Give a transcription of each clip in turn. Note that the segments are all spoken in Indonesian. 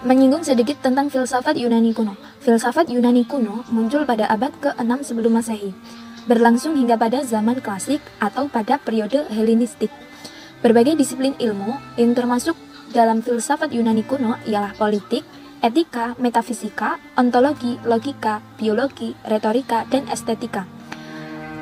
Menyinggung sedikit tentang filsafat Yunani kuno. Filsafat Yunani kuno muncul pada abad ke-6 sebelum Masehi, berlangsung hingga pada zaman klasik atau pada periode Helenistik. Berbagai disiplin ilmu yang termasuk dalam filsafat Yunani kuno ialah politik, etika, metafisika, ontologi, logika, biologi, retorika, dan estetika.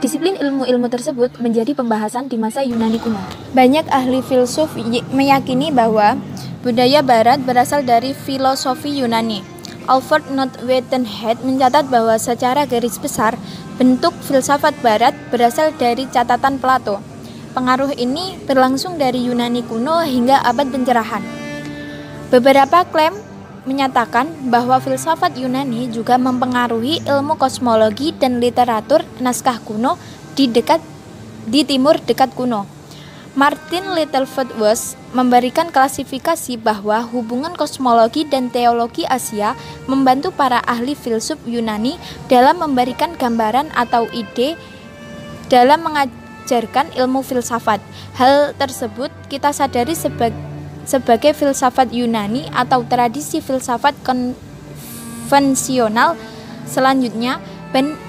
Disiplin ilmu-ilmu tersebut menjadi pembahasan di masa Yunani kuno. Banyak ahli filsuf meyakini bahwa budaya Barat berasal dari filosofi Yunani. Alfred North Whitehead mencatat bahwa secara garis besar, bentuk filsafat Barat berasal dari catatan Plato. Pengaruh ini berlangsung dari Yunani kuno hingga abad pencerahan. Beberapa klaim menyatakan bahwa filsafat Yunani juga mempengaruhi ilmu kosmologi dan literatur naskah kuno di timur dekat kuno. Martin Littlefoot West memberikan klasifikasi bahwa hubungan kosmologi dan teologi Asia membantu para ahli filsuf Yunani dalam memberikan gambaran atau ide dalam mengajarkan ilmu filsafat. Hal tersebut kita sadari sebagai filsafat Yunani atau tradisi filsafat konvensional. Selanjutnya,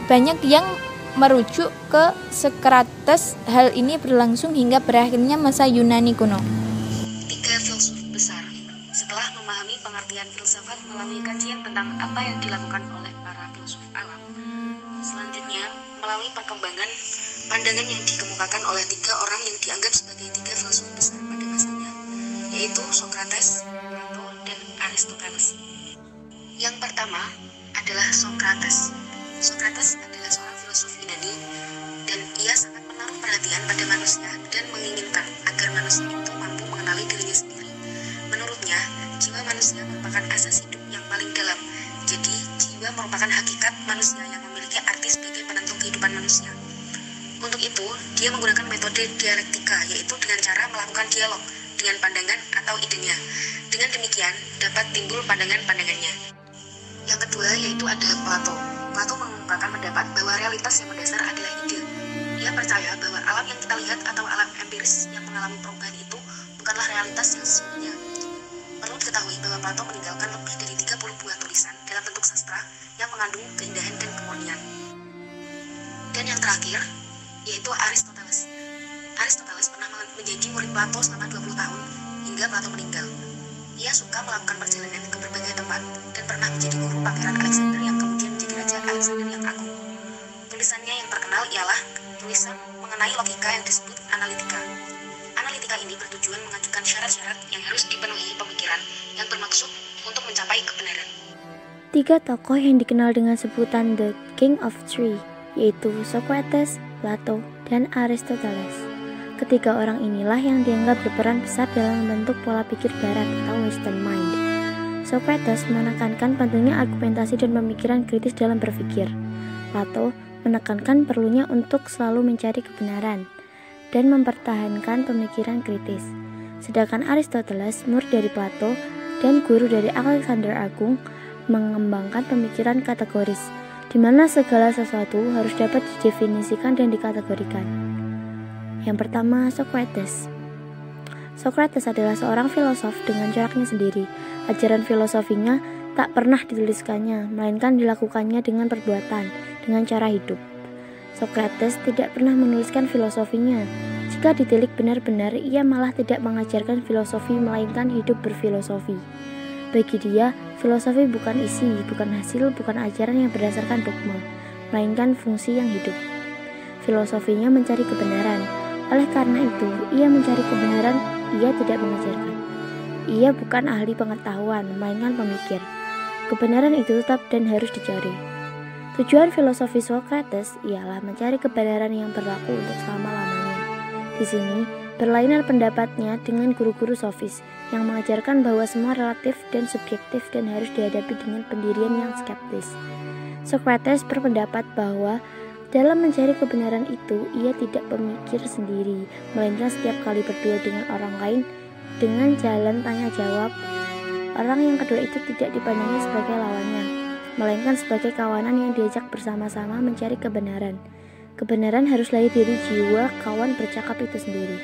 banyak yang merujuk ke Socrates. Hal ini berlangsung hingga berakhirnya masa Yunani kuno. 3 filsuf besar. Setelah memahami pengertian filsafat melalui kajian tentang apa yang dilakukan oleh para filsuf alam, selanjutnya melalui perkembangan pandangan yang dikemukakan oleh 3 orang yang dianggap sebagai 3 filsuf besar pada masanya, yaitu Socrates, Plato, dan Aristoteles. Yang pertama adalah Socrates. Socrates adalah seorang filsuf Yunani dan ia sangat menaruh perhatian pada manusia dan menginginkan agar manusia itu mampu mengenali dirinya sendiri. Menurutnya, jiwa manusia merupakan asas hidup yang paling dalam. Jadi, jiwa merupakan hakikat manusia yang memiliki arti sebagai penentu kehidupan manusia. Untuk itu, dia menggunakan metode dialektika, yaitu dengan cara melakukan dialog dengan pandangan atau idenya. Dengan demikian, dapat timbul pandangan-pandangannya. Yang kedua yaitu ada Plato. Plato mengungkapkan pendapat bahwa realitas yang mendasar adalah ide. Dia percaya bahwa alam yang kita lihat atau alam empiris yang mengalami perubahan itu bukanlah realitas yang sesungguhnya. Perlu diketahui bahwa Plato meninggalkan lebih dari 30 buah tulisan dalam bentuk sastra yang mengandung keindahan dan kemurnian. Dan yang terakhir yaitu Aristoteles. Aristoteles pernah menjadi murid Plato selama 20 tahun hingga Plato meninggal. Ia suka melakukan perjalanan ke berbagai tempat dan pernah menjadi guru Pangeran Alexander yang kemudian menjadi Raja Alexander yang Agung. Tulisannya yang terkenal ialah tulisan mengenai logika yang disebut analitika. Analitika ini bertujuan mengajukan syarat-syarat yang harus dipenuhi pemikiran yang bermaksud untuk mencapai kebenaran. 3 tokoh yang dikenal dengan sebutan The King of Three, yaitu Socrates, Plato, dan Aristoteles. Ketiga orang inilah yang dianggap berperan besar dalam membentuk pola pikir barat atau Western mind. Socrates menekankan pentingnya argumentasi dan pemikiran kritis dalam berpikir. Plato menekankan perlunya untuk selalu mencari kebenaran dan mempertahankan pemikiran kritis. Sedangkan Aristoteles, murid dari Plato dan guru dari Alexander Agung, mengembangkan pemikiran kategoris, di mana segala sesuatu harus dapat didefinisikan dan dikategorikan. Yang pertama, Socrates. Socrates adalah seorang filosof dengan coraknya sendiri. Ajaran filosofinya tak pernah dituliskannya, melainkan dilakukannya dengan perbuatan, dengan cara hidup. Socrates tidak pernah menuliskan filosofinya. Jika ditilik benar-benar, ia malah tidak mengajarkan filosofi, melainkan hidup berfilosofi. Bagi dia, filosofi bukan isi, bukan hasil, bukan ajaran yang berdasarkan dogma, melainkan fungsi yang hidup. Filosofinya mencari kebenaran. Oleh karena itu, ia mencari kebenaran, ia tidak mengajarkan. Ia bukan ahli pengetahuan, melainkan pemikir. Kebenaran itu tetap dan harus dicari. Tujuan filosofi Socrates ialah mencari kebenaran yang berlaku untuk selama-lamanya. Di sini, berlainan pendapatnya dengan guru-guru sofis yang mengajarkan bahwa semua relatif dan subjektif dan harus dihadapi dengan pendirian yang skeptis. Socrates berpendapat bahwa dalam mencari kebenaran itu, ia tidak pemikir sendiri, melainkan setiap kali berdua dengan orang lain dengan jalan tanya jawab. Orang yang kedua itu tidak dipandangi sebagai lawannya, melainkan sebagai kawanan yang diajak bersama-sama mencari kebenaran. Kebenaran harus lahir dari jiwa kawan bercakap itu sendiri.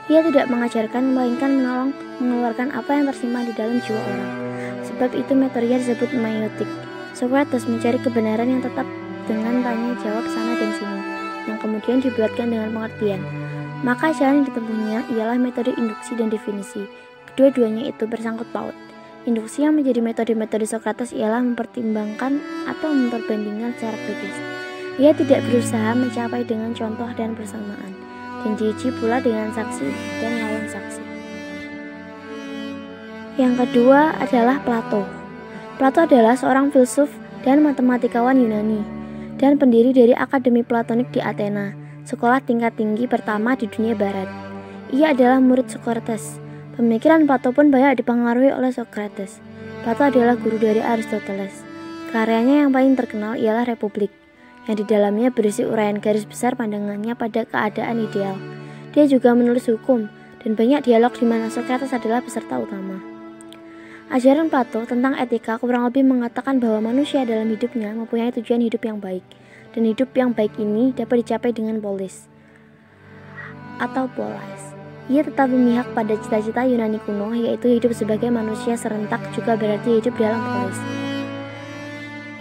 Ia tidak mengajarkan, melainkan menolong mengeluarkan apa yang tersimpan di dalam jiwa orang. Sebab itu metodenya disebut meiotik. Socrates mencari kebenaran yang tetap dengan tanya jawab sana dan sini, yang kemudian dibulatkan dengan pengertian. Maka jalan yang ditempuhnya ialah metode induksi dan definisi. Kedua-duanya itu bersangkut paut. Induksi yang menjadi metode Socrates ialah mempertimbangkan atau memperbandingkan secara kritis. Ia tidak berusaha mencapai dengan contoh dan persamaan, dan diuji pula dengan saksi dan lawan saksi. Yang kedua adalah Plato. Plato adalah seorang filsuf dan matematikawan Yunani, dan pendiri dari Akademi Platonik di Athena, sekolah tingkat tinggi pertama di dunia barat. Ia adalah murid Socrates. Pemikiran Plato pun banyak dipengaruhi oleh Socrates. Plato adalah guru dari Aristoteles. Karyanya yang paling terkenal ialah Republik, yang di dalamnya berisi uraian garis besar pandangannya pada keadaan ideal. Dia juga menulis hukum, dan banyak dialog di mana Socrates adalah peserta utama. Ajaran Plato tentang etika kurang lebih mengatakan bahwa manusia dalam hidupnya mempunyai tujuan hidup yang baik, dan hidup yang baik ini dapat dicapai dengan polis atau polis. Ia tetap memihak pada cita-cita Yunani kuno, yaitu hidup sebagai manusia serentak juga berarti hidup dalam polis.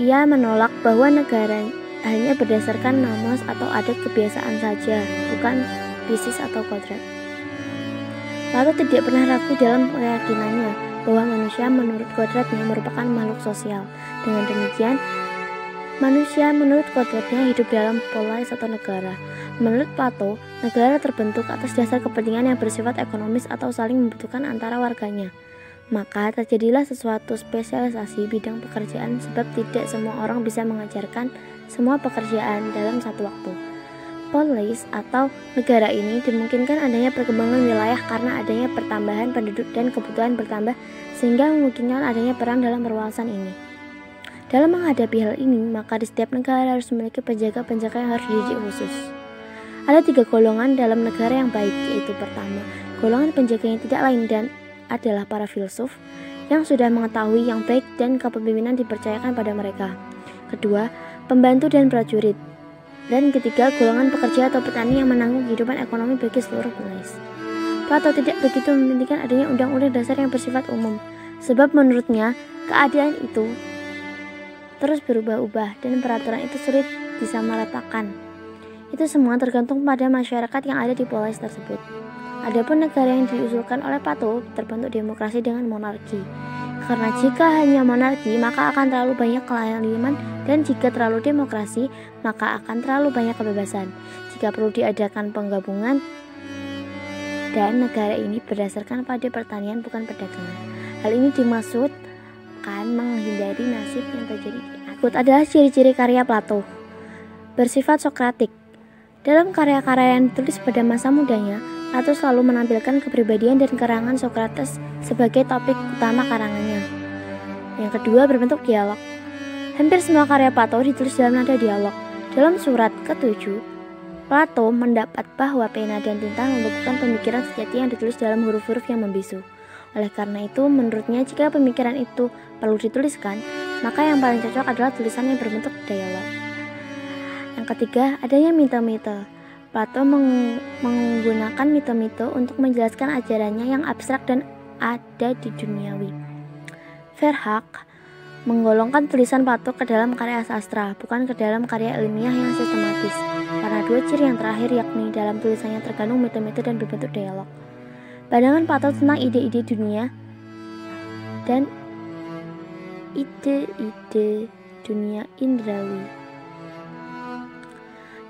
Ia menolak bahwa negara hanya berdasarkan nomos atau adat kebiasaan saja, bukan bisnis atau kodrat. Plato tidak pernah ragu dalam keyakinannya bahwa manusia menurut kodratnya merupakan makhluk sosial. Dengan demikian, manusia menurut kodratnya hidup dalam polis atau negara. Menurut Plato, negara terbentuk atas dasar kepentingan yang bersifat ekonomis atau saling membutuhkan antara warganya. Maka terjadilah sesuatu spesialisasi bidang pekerjaan sebab tidak semua orang bisa mengajarkan semua pekerjaan dalam satu waktu. Polis atau negara ini dimungkinkan adanya perkembangan wilayah karena adanya pertambahan penduduk dan kebutuhan bertambah sehingga memungkinkan adanya perang dalam perluasan ini. Dalam menghadapi hal ini, maka di setiap negara harus memiliki penjaga-penjaga yang harus dididik khusus. Ada 3 golongan dalam negara yang baik, yaitu pertama, golongan penjaga yang tidak lain dan adalah para filsuf yang sudah mengetahui yang baik dan kepemimpinan dipercayakan pada mereka. Kedua, pembantu dan prajurit. Dan ketiga, golongan pekerja atau petani yang menanggung kehidupan ekonomi bagi seluruh polis. Plato tidak begitu mementingkan adanya undang-undang dasar yang bersifat umum, sebab menurutnya keadaan itu terus berubah-ubah dan peraturan itu sulit disamaratakan. Itu semua tergantung pada masyarakat yang ada di polis tersebut. Adapun negara yang diusulkan oleh Plato terbentuk demokrasi dengan monarki. Karena jika hanya monarki, maka akan terlalu banyak kelaliman, dan jika terlalu demokrasi, maka akan terlalu banyak kebebasan. Jika perlu diadakan penggabungan, dan negara ini berdasarkan pada pertanian bukan perdagangan. Hal ini dimaksudkan menghindari nasib yang terjadi. Berikut adalah ciri-ciri karya Plato. Bersifat Sokratik. Dalam karya-karya yang ditulis pada masa mudanya, Plato selalu menampilkan kepribadian dan karangan Socrates sebagai topik utama karangannya. Yang kedua, berbentuk dialog. Hampir semua karya Plato ditulis dalam nada dialog. Dalam surat ke-7, Plato mendapat bahwa pena dan tinta membukukan pemikiran sejati yang ditulis dalam huruf-huruf yang membisu. Oleh karena itu, menurutnya jika pemikiran itu perlu dituliskan, maka yang paling cocok adalah tulisan yang berbentuk dialog. Yang ketiga, adanya mite-mite. Plato menggunakan mite-mite untuk menjelaskan ajarannya yang abstrak dan ada di duniawi. Verhaak menggolongkan tulisan Plato ke dalam karya sastra, bukan ke dalam karya ilmiah yang sistematis, karena 2 ciri yang terakhir yakni dalam tulisannya terkandung mite-mite dan berbentuk dialog. Pandangan Plato tentang ide-ide dunia dan ide-ide dunia indrawi.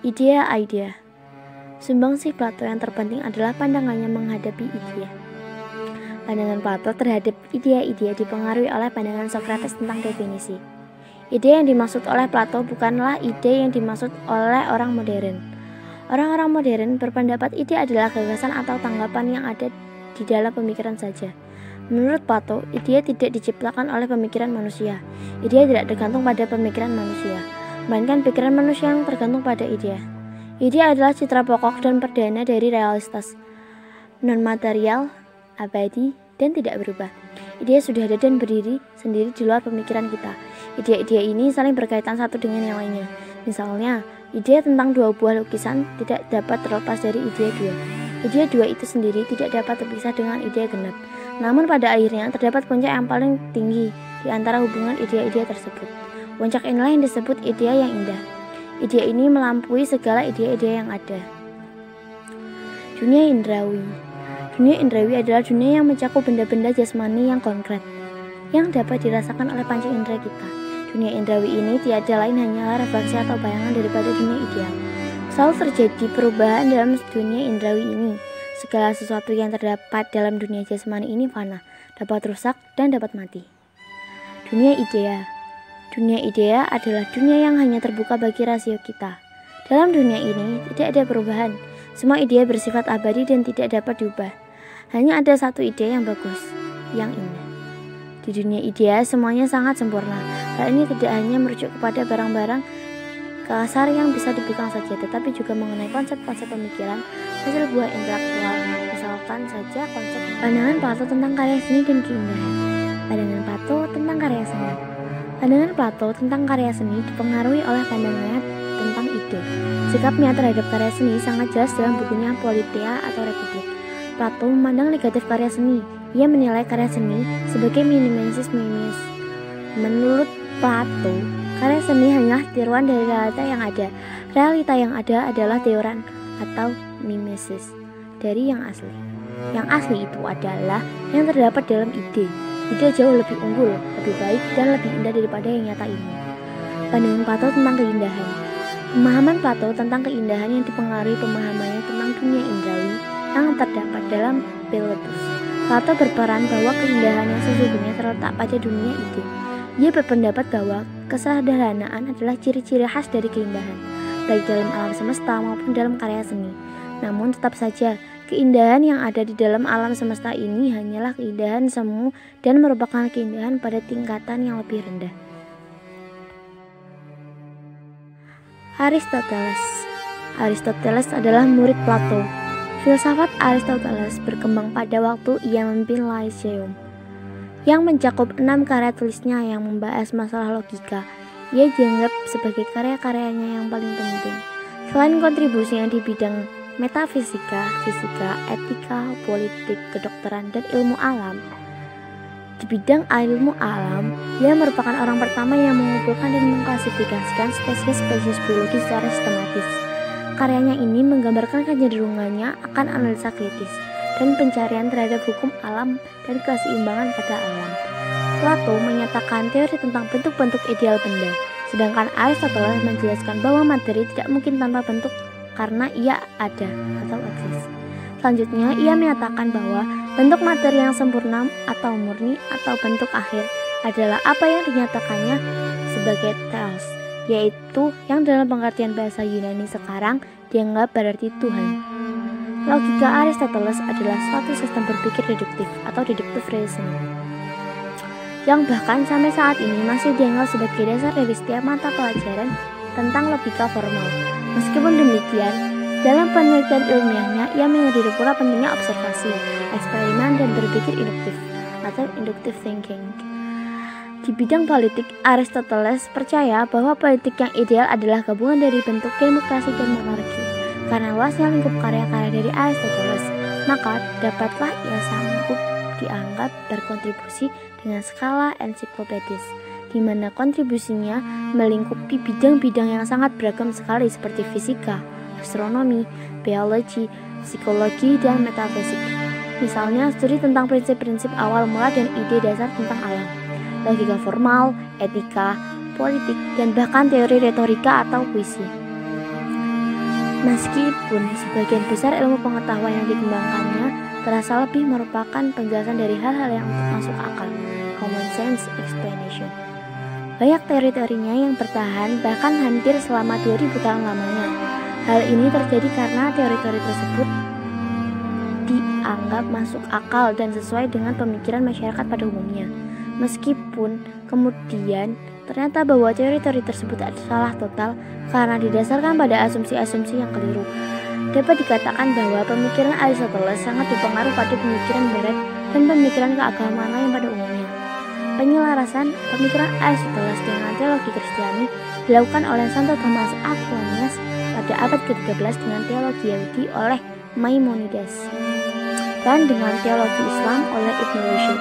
Idea. Sumbangsih Plato yang terpenting adalah pandangannya menghadapi idea. Pandangan Plato terhadap idea-idea dipengaruhi oleh pandangan Socrates tentang definisi. Ide yang dimaksud oleh Plato bukanlah ide yang dimaksud oleh orang modern. Orang-orang modern berpendapat ide adalah gagasan atau tanggapan yang ada di dalam pemikiran saja. Menurut Plato, ide tidak diciptakan oleh pemikiran manusia. Ide tidak tergantung pada pemikiran manusia, melainkan pikiran manusia yang tergantung pada ide. Ide adalah citra pokok dan perdana dari realitas, non-material, abadi, dan tidak berubah. Ide sudah ada dan berdiri sendiri di luar pemikiran kita. Ide-ide ini saling berkaitan satu dengan yang lainnya. Misalnya, ide tentang 2 buah lukisan tidak dapat terlepas dari ide 2. Ide 2 itu sendiri tidak dapat terpisah dengan ide genap. Namun pada akhirnya terdapat puncak yang paling tinggi di antara hubungan ide-ide tersebut. Puncak inilah yang disebut ide yang indah. Ide ini melampaui segala ide-ide yang ada. Dunia indrawi. Dunia indrawi adalah dunia yang mencakup benda-benda jasmani yang konkret, yang dapat dirasakan oleh panca indera kita. Dunia indrawi ini tiada lain hanyalah refleksi atau bayangan daripada dunia ideal. Selalu terjadi perubahan dalam dunia indrawi ini. Segala sesuatu yang terdapat dalam dunia jasmani ini fana, dapat rusak dan dapat mati. Dunia idea. Dunia idea adalah dunia yang hanya terbuka bagi rasio kita. Dalam dunia ini tidak ada perubahan. Semua ide bersifat abadi dan tidak dapat diubah. Hanya ada satu ide yang bagus, yang indah. Di dunia idea semuanya sangat sempurna. Hal ini tidak hanya merujuk kepada barang-barang kasar yang bisa dipegang saja, tetapi juga mengenai konsep-konsep pemikiran hasil buah intelektual. Misalkan saja konsep pandangan Plato tentang karya seni dan keindahan. Pandangan Plato tentang karya seni. Pandangan Plato tentang karya seni dipengaruhi oleh pandangannya tentang ide. Sikapnya terhadap karya seni sangat jelas dalam bukunya Politeia atau Republik. Plato memandang negatif karya seni. Ia menilai karya seni sebagai mimesis minimis. Menurut Plato, karya seni hanyalah tiruan dari realita yang ada. Realita yang ada adalah teoran atau mimesis dari yang asli. Yang asli itu adalah yang terdapat dalam ide. Ide jauh lebih unggul, lebih baik, dan lebih indah daripada yang nyata ini. Pandangan Plato tentang keindahan. Pemahaman Plato tentang keindahan yang dipengaruhi pemahamannya tentang dunia indrawi yang terdapat dalam Pelotus. Plato berperan bahwa keindahan yang sesungguhnya terletak pada dunia ide. Ia berpendapat bahwa kesederhanaan adalah ciri-ciri khas dari keindahan, baik dalam alam semesta maupun dalam karya seni. Namun tetap saja, keindahan yang ada di dalam alam semesta ini hanyalah keindahan semu dan merupakan keindahan pada tingkatan yang lebih rendah. Aristoteles. Aristoteles adalah murid Plato. Filsafat Aristoteles berkembang pada waktu ia memimpin Lyceum, yang mencakup 6 karya tulisnya yang membahas masalah logika. Ia dianggap sebagai karya-karyanya yang paling penting. Selain kontribusinya di bidang metafisika, fisika, etika, politik, kedokteran, dan ilmu alam, di bidang ilmu alam, ia merupakan orang pertama yang mengumpulkan dan mengklasifikasikan spesies-spesies biologi secara sistematis. Karyanya ini menggambarkan kecenderungannya akan analisa kritis dan pencarian terhadap hukum alam dan keseimbangan pada alam. Plato menyatakan teori tentang bentuk-bentuk ideal benda, sedangkan Aristoteles menjelaskan bahwa materi tidak mungkin tanpa bentuk karena ia ada atau eksis. Selanjutnya, ia menyatakan bahwa bentuk materi yang sempurna atau murni atau bentuk akhir adalah apa yang dinyatakannya sebagai theos, yaitu yang dalam pengertian bahasa Yunani sekarang dianggap berarti Tuhan. Logika Aristoteles adalah suatu sistem berpikir deduktif atau deductive reasoning, yang bahkan sampai saat ini masih dianggap sebagai dasar dari setiap mata pelajaran tentang logika formal. Meskipun demikian, dalam penelitian ilmiahnya ia menyadari pula pentingnya observasi, eksperimen, dan berpikir induktif atau inductive thinking. Di bidang politik, Aristoteles percaya bahwa politik yang ideal adalah gabungan dari bentuk demokrasi dan monarki. Karena luasnya lingkup karya-karya dari Aristoteles, maka dapatlah ia sanggup dianggap berkontribusi dengan skala ensiklopedis, di mana kontribusinya melingkupi bidang-bidang yang sangat beragam sekali seperti fisika, astronomi, biologi, psikologi, dan metafisik. Misalnya, studi tentang prinsip-prinsip awal mula dan ide dasar tentang alam, logika formal, etika, politik, dan bahkan teori retorika atau puisi. Meskipun sebagian besar ilmu pengetahuan yang dikembangkannya terasa lebih merupakan penjelasan dari hal-hal yang masuk akal, common sense explanation. Banyak teori-teorinya yang bertahan bahkan hampir selama 2000 tahun lamanya. Hal ini terjadi karena teori-teori tersebut dianggap masuk akal dan sesuai dengan pemikiran masyarakat pada umumnya. Meskipun kemudian ternyata bahwa teori-teori tersebut salah total karena didasarkan pada asumsi-asumsi yang keliru. Dapat dikatakan bahwa pemikiran Aristoteles sangat berpengaruh pada pemikiran Barat dan pemikiran keagamaan lain pada umumnya. Penyelarasan pemikiran Aristoteles dengan teologi Kristiani dilakukan oleh Santo Thomas Aquinas pada abad ke-13 dengan teologi Yahudi oleh Maimonides, dan dengan teologi Islam oleh Ibn Rushd.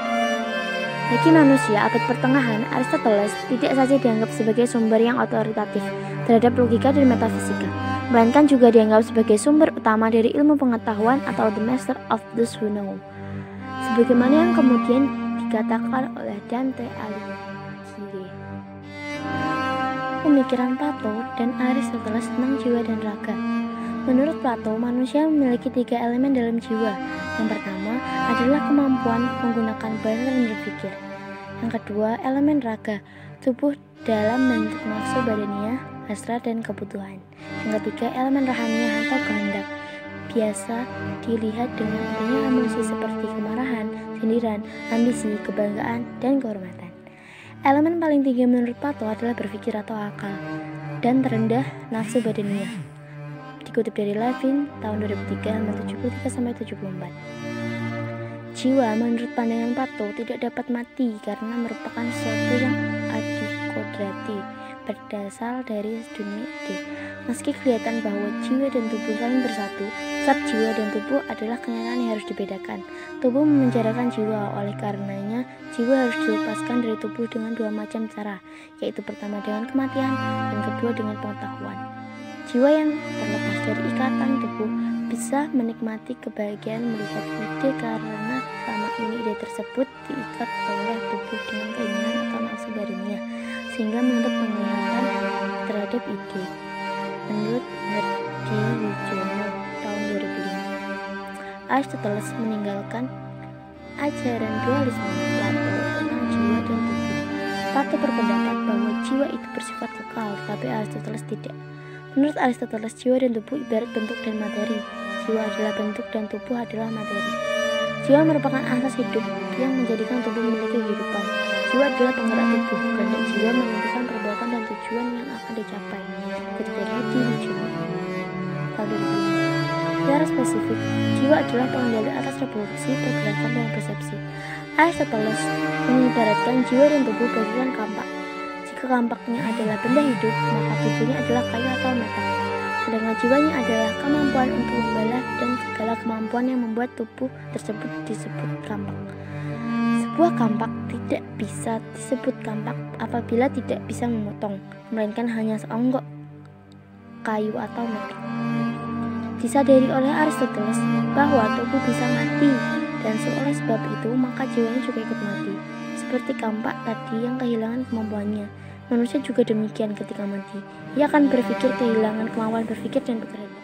Bagi manusia abad pertengahan, Aristoteles tidak saja dianggap sebagai sumber yang otoritatif terhadap logika dan metafisika, melainkan juga dianggap sebagai sumber utama dari ilmu pengetahuan atau the master of those who know, sebagaimana yang kemudian dikatakan oleh Dante Alighieri. Pemikiran Plato dan Aristoteles tentang jiwa dan raga. Menurut Plato, manusia memiliki 3 elemen dalam jiwa. Yang pertama adalah kemampuan menggunakan bahasa dan berpikir. Yang kedua, elemen raga, tubuh dalam bentuk nafsu badania, hasrat dan kebutuhan. Yang ketiga, elemen rohania atau kehendak, biasa dilihat dengan adanya emosi seperti kemarahan, sindiran, ambisi, kebanggaan, dan kehormatan. Elemen paling tinggi menurut Plato adalah berpikir atau akal, dan terendah nafsu badania. Dikutip dari Levin tahun 2003 halaman 73-74. Jiwa menurut pandangan Plato tidak dapat mati karena merupakan sesuatu yang adikodrati, berdasar dari dunia ide. Meski kelihatan bahwa jiwa dan tubuh saling bersatu, tetap jiwa dan tubuh adalah kenyataan yang harus dibedakan. Tubuh memenjarakan jiwa, oleh karenanya jiwa harus dilepaskan dari tubuh dengan 2 macam cara, yaitu pertama dengan kematian dan kedua dengan pengetahuan. Jiwa yang terlepas dari ikatan tubuh bisa menikmati kebahagiaan melihat ide karena selama ini ide tersebut diikat oleh tubuh dengan keinginan atau nafsu badannya, sehingga menuntut penglihatan terhadap ide. Menurut Herdi Wijono tahun 2005, Aristoteles meninggalkan ajaran dualisme Plato tentang jiwa dan tubuh. Plato berpendapat bahwa jiwa itu bersifat kekal, tapi Aristoteles tidak. Menurut Aristoteles, jiwa dan tubuh ibarat bentuk dan materi. Jiwa adalah bentuk dan tubuh adalah materi. Jiwa merupakan asas hidup yang menjadikan tubuh memiliki kehidupan. Jiwa adalah penggerak tubuh, karena jiwa menentukan perbuatan dan tujuan yang akan dicapai. Ketika Hadi Wijono tahun 2005. Secara spesifik, jiwa adalah pengendali atas reproduksi, pergerakan, dan persepsi. Aristoteles mengibaratkan jiwa dan tubuh bagaikan kampak. Jika kampaknya adalah benda hidup, maka tubuhnya adalah kayu atau metal. Sedangkan jiwanya adalah kemampuan untuk membelah dan segala kemampuan yang membuat tubuh tersebut disebut kampak. Sebuah kampak tidak bisa disebut kampak apabila tidak bisa memotong, melainkan hanya seonggok kayu atau metal. Disadari oleh Aristoteles bahwa tubuh bisa mati, dan oleh sebab itu maka jiwanya juga ikut mati. Seperti kampak tadi yang kehilangan kemampuannya, manusia juga demikian ketika mati. Ia akan berpikir kehilangan kemampuan berpikir dan bekerja.